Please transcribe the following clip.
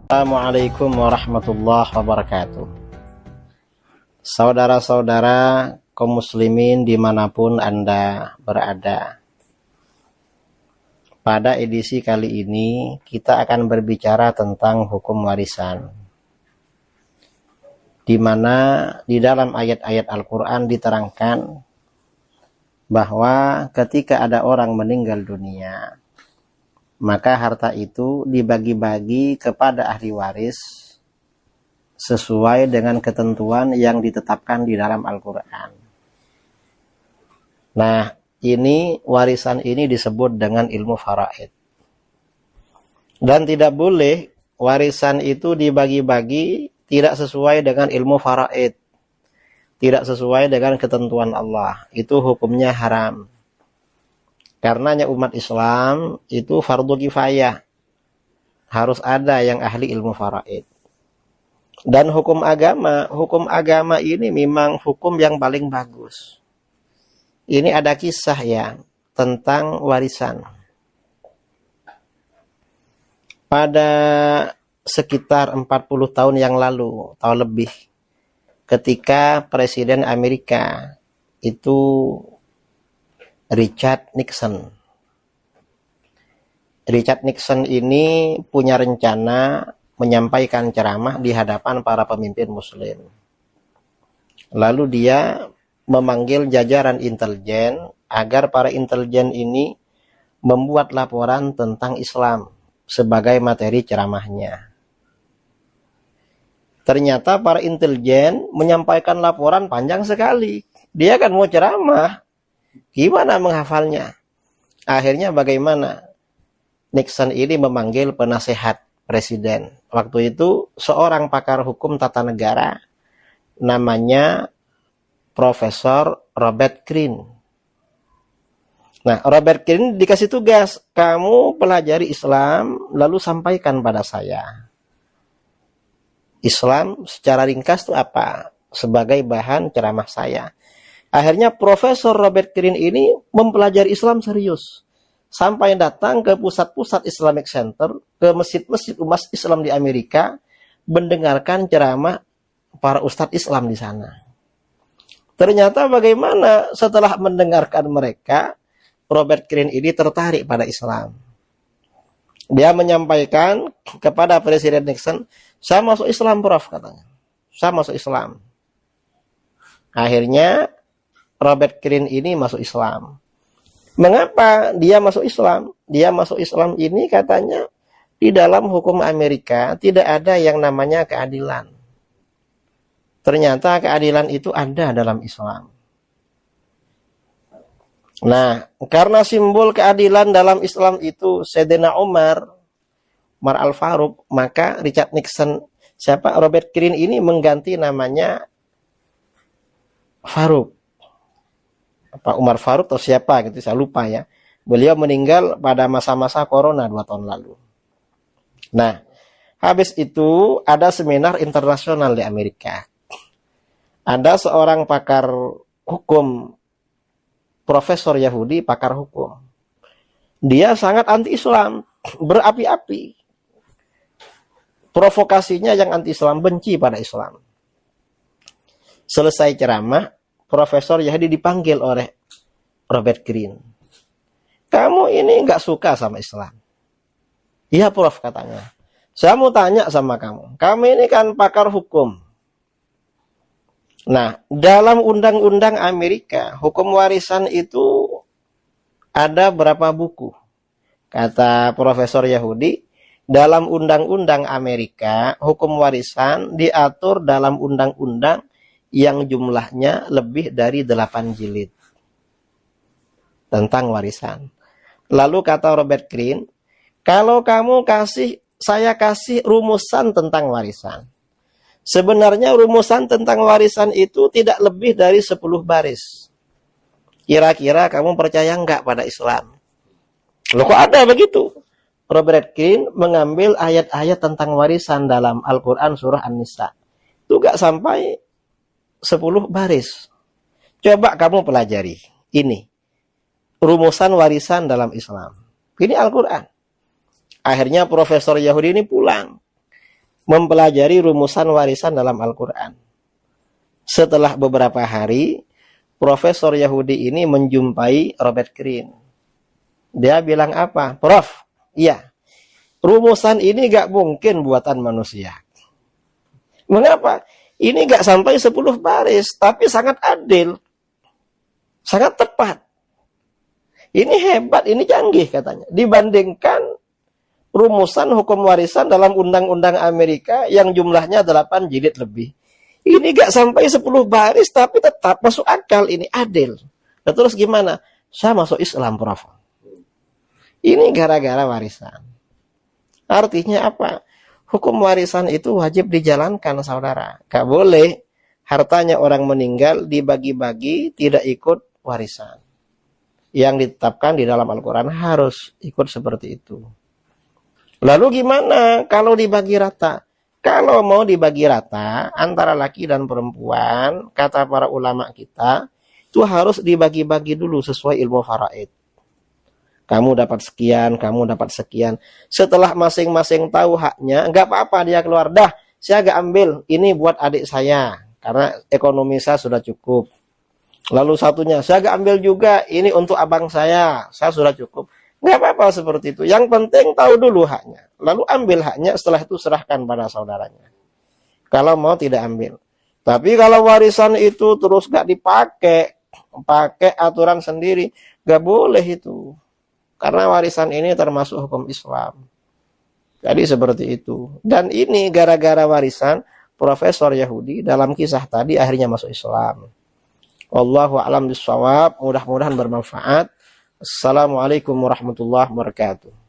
Assalamualaikum warahmatullahi wabarakatuh. Saudara-saudara kaum muslimin dimanapun Anda berada, pada edisi kali ini kita akan berbicara tentang hukum warisan, di mana di dalam ayat-ayat Al-Quran diterangkan bahwa ketika ada orang meninggal dunia, maka harta itu dibagi-bagi kepada ahli waris sesuai dengan ketentuan yang ditetapkan di dalam Al-Quran. Nah, ini warisan ini disebut dengan ilmu faraid. Dan tidak boleh warisan itu dibagi-bagi tidak sesuai dengan ilmu faraid, tidak sesuai dengan ketentuan Allah. Itu hukumnya haram. Karenanya umat Islam itu fardu kifayah. Harus ada yang ahli ilmu faraid. Dan hukum agama ini memang hukum yang paling bagus. Ini ada kisah ya tentang warisan. Pada sekitar 40 tahun yang lalu, atau lebih, ketika Presiden Amerika itu Richard Nixon. Richard Nixon ini punya rencana menyampaikan ceramah di hadapan para pemimpin muslim. Lalu dia memanggil jajaran intelijen agar para intelijen ini membuat laporan tentang Islam sebagai materi ceramahnya. Ternyata para intelijen menyampaikan laporan panjang sekali. Dia kan mau ceramah, gimana menghafalnya? Akhirnya bagaimana? Nixon ini memanggil penasehat presiden. Waktu itu seorang pakar hukum tata negara, namanya Profesor Robert Greene. Nah, Robert Greene dikasih tugas, kamu pelajari Islam, lalu sampaikan pada saya. Islam secara ringkas itu apa? Sebagai bahan ceramah saya. Akhirnya Profesor Robert Greene ini mempelajari Islam serius. Sampai datang ke pusat-pusat Islamic Center, ke masjid-masjid umat Islam di Amerika, mendengarkan ceramah para ustadz Islam di sana. Ternyata bagaimana setelah mendengarkan mereka, Robert Greene ini tertarik pada Islam. Dia menyampaikan kepada Presiden Nixon, saya masuk Islam, Prof, katanya. Saya masuk Islam. Akhirnya Robert Greene ini masuk Islam. Mengapa dia masuk Islam? Dia masuk Islam ini katanya di dalam hukum Amerika tidak ada yang namanya keadilan. Ternyata keadilan itu ada dalam Islam. Nah, karena simbol keadilan dalam Islam itu Sayyidina Umar Al-Faruq, maka Richard Nixon, Robert Greene ini mengganti namanya Faruq. Pak Umar Faruq atau siapa gitu, saya lupa ya. Beliau meninggal pada masa-masa corona 2 tahun lalu. Nah, habis itu ada seminar internasional di Amerika. Ada seorang pakar hukum, profesor Yahudi, pakar hukum. Dia sangat anti-Islam, berapi-api. Provokasinya yang anti-Islam, benci pada Islam. Selesai ceramah, Profesor Yahudi dipanggil oleh Robert Greene. Kamu ini nggak suka sama Islam? Iya, Prof, katanya. Saya mau tanya sama kamu. Kamu ini kan pakar hukum. Nah, dalam undang-undang Amerika, hukum warisan itu ada berapa buku? Kata Profesor Yahudi, dalam undang-undang Amerika, hukum warisan diatur dalam undang-undang yang jumlahnya lebih dari 8 jilid tentang warisan. Lalu kata Robert Greene, kalau kamu saya kasih rumusan tentang warisan. Sebenarnya rumusan tentang warisan itu tidak lebih dari 10 baris. Kira-kira kamu percaya nggak pada Islam? Loh, kok ada begitu? Robert Greene mengambil ayat-ayat tentang warisan dalam Al-Quran surah An-Nisa. Itu nggak sampai 10 baris. Coba kamu pelajari ini. Rumusan warisan dalam Islam. Ini Al-Quran. Akhirnya Profesor Yahudi ini pulang. mempelajari rumusan warisan dalam Al-Quran. Setelah beberapa hari, Profesor Yahudi ini menjumpai Robert Greene. Dia bilang apa? Prof, iya, rumusan ini gak mungkin buatan manusia. Mengapa? Ini gak sampai 10 baris, tapi sangat adil. Sangat tepat. Ini hebat, ini canggih katanya. Dibandingkan rumusan hukum warisan dalam undang-undang Amerika yang jumlahnya 8 jilid lebih. Ini gak sampai 10 baris, tapi tetap masuk akal, ini adil. Nah, terus gimana? Saya masuk Islam, Prof. Ini gara-gara warisan. Artinya apa? Hukum warisan itu wajib dijalankan, saudara. Gak boleh hartanya orang meninggal dibagi-bagi tidak ikut warisan. Yang ditetapkan di dalam Al-Quran harus ikut seperti itu. Lalu gimana kalau dibagi rata? Kalau mau dibagi rata antara laki dan perempuan, kata para ulama kita, itu harus dibagi-bagi dulu sesuai ilmu faraid. Kamu dapat sekian, kamu dapat sekian. Setelah masing-masing tahu haknya, nggak apa-apa dia keluar. Dah, saya agak ambil, ini buat adik saya. Karena ekonomi saya sudah cukup. Lalu satunya, saya agak ambil juga, ini untuk abang saya sudah cukup. Nggak apa-apa seperti itu. Yang penting tahu dulu haknya. Lalu ambil haknya, setelah itu serahkan pada saudaranya. Kalau mau tidak ambil. Tapi kalau warisan itu terus nggak dipakai, pakai aturan sendiri, nggak boleh itu. Karena warisan ini termasuk hukum Islam. Jadi seperti itu. Dan ini gara-gara warisan, Profesor Yahudi dalam kisah tadi akhirnya masuk Islam. Wallahu a'lam bishawab. Mudah-mudahan bermanfaat. Assalamualaikum warahmatullahi wabarakatuh.